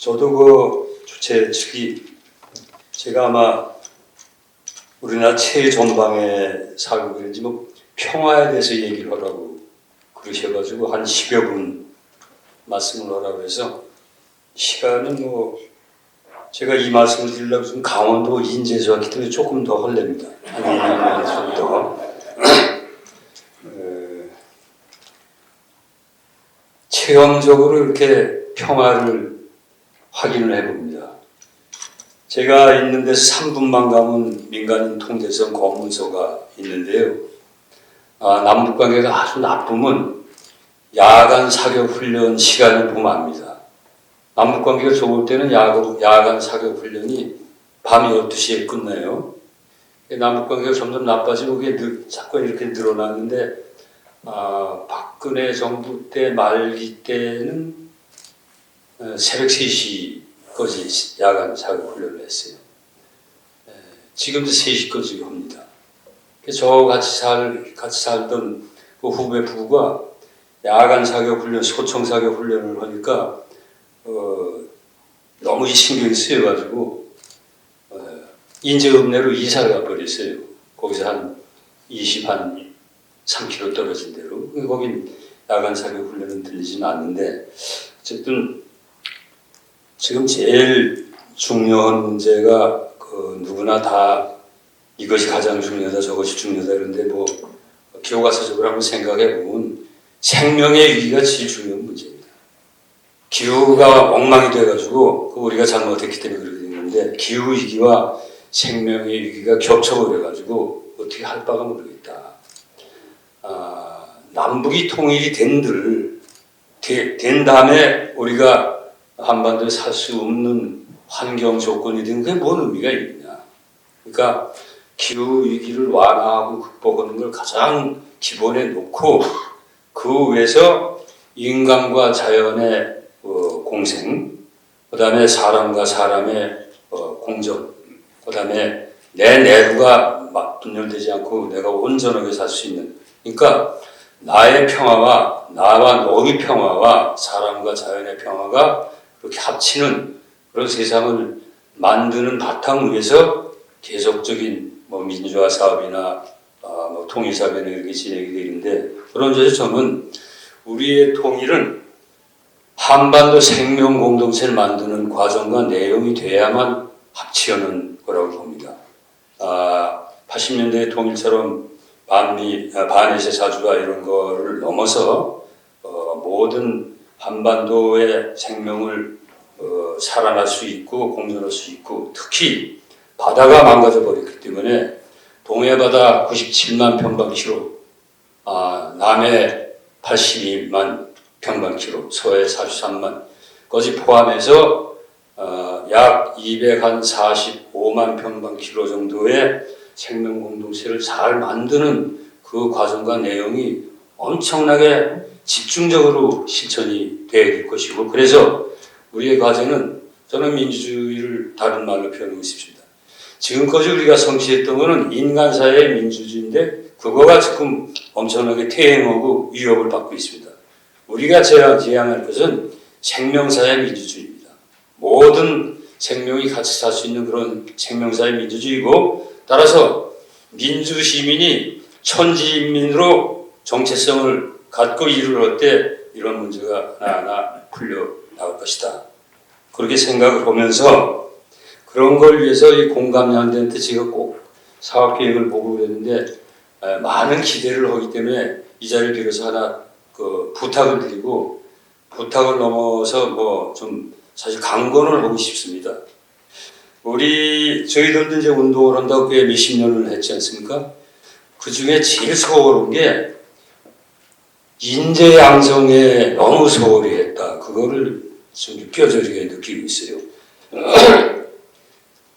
저도 그 주최 측이 제가 아마 우리나라 최전방에 살고 그런지 뭐 평화에 대해서 얘기를 하라고 그러셔가지고 한 10여 분 말씀을 하라고 해서 시간은 뭐 제가 이 말씀을 드리려고 지금 강원도 인제에서 왔기 때문에 조금 더 헐렵니다. 좀 더. 체험적으로 이렇게 평화를 확인을 해봅니다. 제가 있는 데서 3분만 가면 민간인 통제선 검문소가 있는데요. 남북관계가 아주 나쁘면 야간 사격 훈련 시간을 보면 압니다. 남북관계가 좋을 때는 야간 사격 훈련이 밤 12시에 끝나요. 남북관계가 점점 나빠지고 그게 자꾸 이렇게 늘어났는데 박근혜 정부 때 말기 때는 새벽 3시까지 야간 사격 훈련을 했어요. 지금도 3시까지 합니다. 저 같이 살던 그 후배 부부가 야간 사격 훈련, 소총 사격 훈련을 하니까 너무 신경이 쓰여가지고 인제읍내로 이사를 가버렸어요. 거기서 한 3km 떨어진 데로. 거긴 야간 사격 훈련은 들리진 않는데 어쨌든 지금 제일 중요한 문제가 누구나 다 이것이 가장 중요하다 저것이 중요하다 그런데 뭐 교과서적으로 한번 생각해 보면 생명의 위기가 제일 중요한 문제입니다. 기후가 엉망이 돼가지고 우리가 잘못했기 때문에 그렇게 되는데 기후 위기와 생명의 위기가 겹쳐버려가지고 어떻게 할 바가 모르겠다. 남북이 통일이 된 다음에 우리가 한반도에 살 수 없는 환경 조건이 된 게 뭔 의미가 있느냐. 그러니까 기후 위기를 완화하고 극복하는 걸 가장 기본에 놓고 그 위에서 인간과 자연의 공생, 그 다음에 사람과 사람의 공존, 그 다음에 내 내부가 분열되지 않고 내가 온전하게 살 수 있는, 그러니까 나의 평화와 나와 너의 평화와 사람과 자연의 평화가 그렇게 합치는 그런 세상을 만드는 바탕 위에서 계속적인 민주화 사업이나 통일 사업이나 이렇게 진행이 되는데 그런 점에서 저는 우리의 통일은 한반도 생명 공동체를 만드는 과정과 내용이 돼야만 합치하는 거라고 봅니다. 80년대의 통일처럼 반해세 사주가 이런 거를 넘어서 모든 한반도의 생명을 살아날 수 있고 공존할 수 있고 특히 바다가 망가져 버렸기 때문에 동해바다 97만 평방키로, 남해 82만 평방키로, 서해 43만까지 포함해서 약 245만 평방키로 정도의 생명 공동체를 잘 만드는 그 과정과 내용이 엄청나게 집중적으로 실천이 되어야 될 것이고 그래서 우리의 과제는 저는 민주주의를 다른 말로 표현하고 싶습니다. 지금까지 우리가 성취했던 것은 인간사회의 민주주의인데 그거가 지금 엄청나게 퇴행하고 위협을 받고 있습니다. 우리가 지향할 것은 생명사회 민주주의입니다. 모든 생명이 같이 살 수 있는 그런 생명사회 민주주의고 따라서 민주시민이 천지인민으로 정체성을 갖고 일을 할 때 이런 문제가 하나하나 풀려 나올 것이다. 그렇게 생각을 하면서 그런 걸 위해서 이 공감연대한테 제가 꼭 사업계획을 보고 그랬는데 많은 기대를 하기 때문에 이 자리를 빌어서 하나 부탁을 드리고 부탁을 넘어서 좀 사실 강권을 하고 싶습니다. 저희들도 이제 운동을 한다고 꽤 몇십 년을 했지 않습니까? 그 중에 제일 소홀한 게 인재 양성에 너무 소홀히 했다. 그거를 좀 뼈저리게 느끼고 있어요.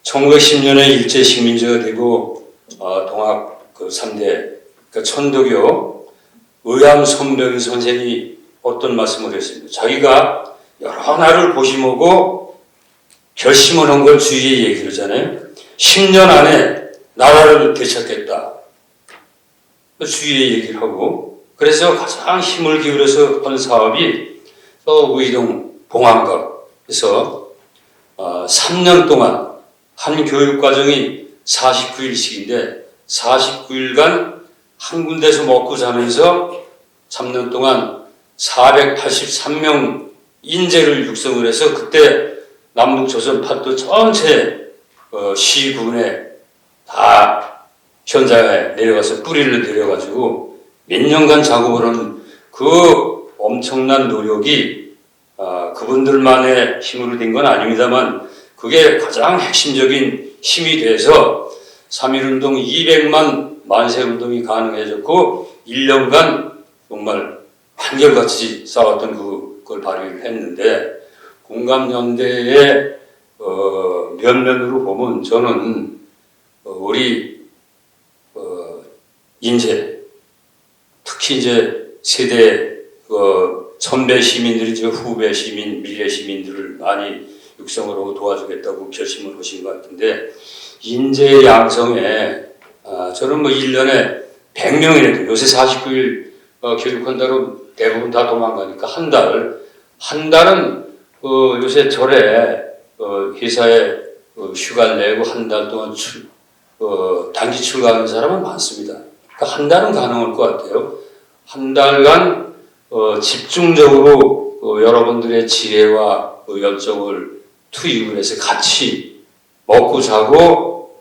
1910년에 일제 식민지가 되고 동학 3대 그러니까 천도교 의암 손병희 선생이 어떤 말씀을 했습니다. 자기가 여러 나라를 고심하고 결심을 한 걸 주위에 얘기를 하잖아요. 10년 안에 나라를 되찾겠다. 주위에 얘기를 하고 그래서 가장 힘을 기울여서 한 사업이 의동 봉황각에서 3년 동안 한 교육과정이 49일씩인데 49일간 한 군데서 먹고 자면서 3년 동안 483명 인재를 육성을 해서 그때 남북조선팔도 전체 시군에 다 현장에 내려가서 뿌리를 내려가지고 몇 년간 작업을 하는 그 엄청난 노력이 그분들만의 힘으로 된 건 아닙니다만 그게 가장 핵심적인 힘이 돼서 3.1운동 200만 만세운동이 가능해졌고 1년간 정말 한결같이 싸웠던 그걸 발휘를 했는데 공감연대의 면면으로 보면 저는 우리 인재 특히 이제 세대 선배 시민들이 후배 시민, 미래 시민들을 많이 육성을 하고 도와주겠다고 결심을 하신 것 같은데 인재 양성에 저는 1년에 100명이라도 요새 49일 교육한다고 대부분 다 도망가니까 한 달은 요새 절에 회사에 휴가를 내고 한 달 동안 단기 출가하는 사람은 많습니다. 그러니까 한 달은 가능할 것 같아요. 한 달간 집중적으로 여러분들의 지혜와 열정을 투입을 해서 같이 먹고 자고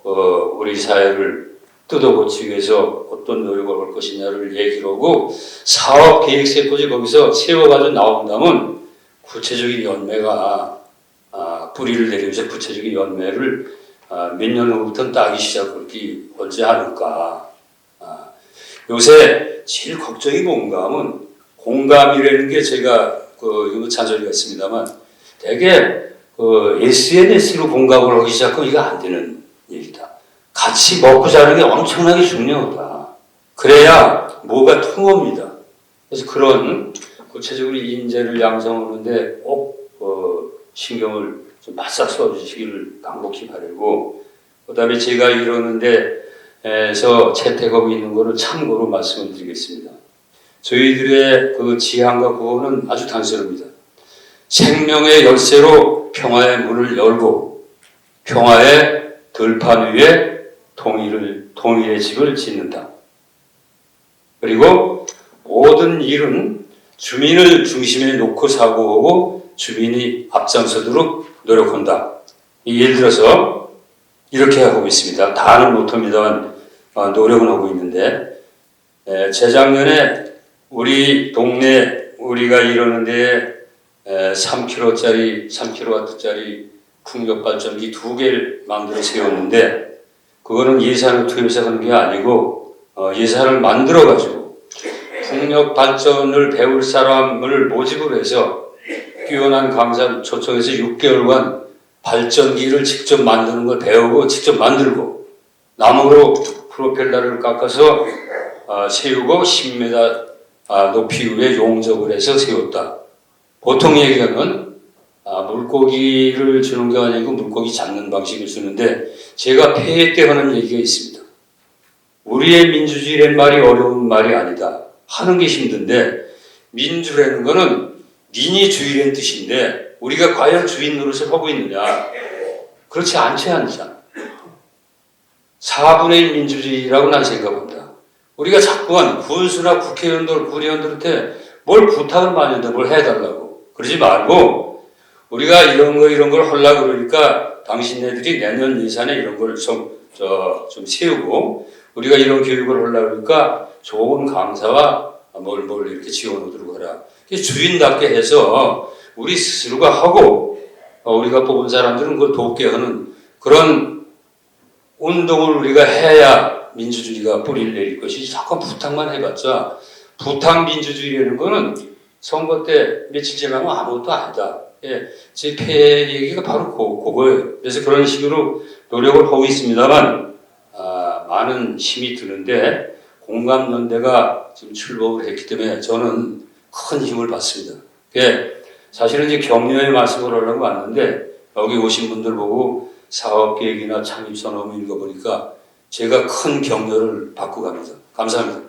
우리 사회를 뜯어고치기 위해서 어떤 노력을 할 것이냐를 얘기를 하고 사업 계획 세포지 거기서 세워가지고 나온다면 구체적인 연매가 뿌리를 내리면서 구체적인 연매를 몇 년 후부터는 따기 시작하기 하지 않을까. 요새 제일 걱정이 뭔가 하면 공감이라는 게 제가 이거 잔소리가 있습니다만 되게 SNS로 공감을 하기 시작하면 이거 안 되는 얘기다. 같이 먹고 자는 게 엄청나게 중요하다. 그래야 뭐가 통합니다. 그래서 그런 구체적으로 인재를 양성하는데 꼭 신경을 좀 바싹 써주시기를 간곡히 바라고 그 다음에 제가 이러는데에서 채택하고 있는 거를 참고로 말씀을 드리겠습니다. 저희들의 그 지향과 구호는 아주 단순합니다. 생명의 열쇠로 평화의 문을 열고 평화의 들판 위에 통일의 집을 짓는다. 그리고 모든 일은 주민을 중심에 놓고 사고하고 주민이 앞장서도록 노력한다. 예를 들어서 이렇게 하고 있습니다. 다는 못합니다만 노력은 하고 있는데 재작년에 우리 동네 우리가 이러는데 3kW짜리 풍력발전기 2개를 만들어 세웠는데 그거는 예산을 투입해서 하는 게 아니고 예산을 만들어 가지고 풍력 발전을 배울 사람을 모집을 해서 뛰어난 강사를 초청해서 6개월간 발전기를 직접 만드는 걸 배우고 직접 만들고 나무로 프로펠러를 깎아서 세우고 10m 높이 위에 용접을 해서 세웠다. 보통 얘기하면 물고기를 주는 게 아니고 물고기 잡는 방식을 주는데 제가 폐회 때 하는 얘기가 있습니다. 우리의 민주주의란 말이 어려운 말이 아니다. 하는 게 힘든데 민주라는 거는 민의주의라는 뜻인데 우리가 과연 주인 노릇을 하고 있느냐? 그렇지 않잖아. 4분의 1 민주주의라고 난 생각합니다. 우리가 자꾸만 군수나 국회의원들, 구의원들한테 뭘 부탁을 많이 하는데 뭘 해달라고. 그러지 말고 우리가 이런 걸 하려고 그러니까 당신네들이 내년 예산에 이런 걸 좀 세우고 우리가 이런 교육을 하려고 그러니까 좋은 강사와 뭘 이렇게 지원하도록 하라. 주인답게 해서 우리 스스로가 하고 우리가 뽑은 사람들은 그걸 돕게 하는 그런 운동을 우리가 해야 민주주의가 뿌리를 내릴 것이지 자꾸 부탁만 해봤자 부탁 민주주의라는 거는 선거 때 며칠 지나면 아무것도 아니다. 제 폐 얘기가 바로 그거예요. 그래서 그런 식으로 노력을 하고 있습니다만 많은 힘이 드는데 공감연대가 지금 출범을 했기 때문에 저는 큰 힘을 받습니다. 사실은 이제 격려의 말씀을 하려고 왔는데 여기 오신 분들 보고 사업계획이나 창립선언을 읽어보니까 제가 큰 격려를 받고 갑니다. 감사합니다.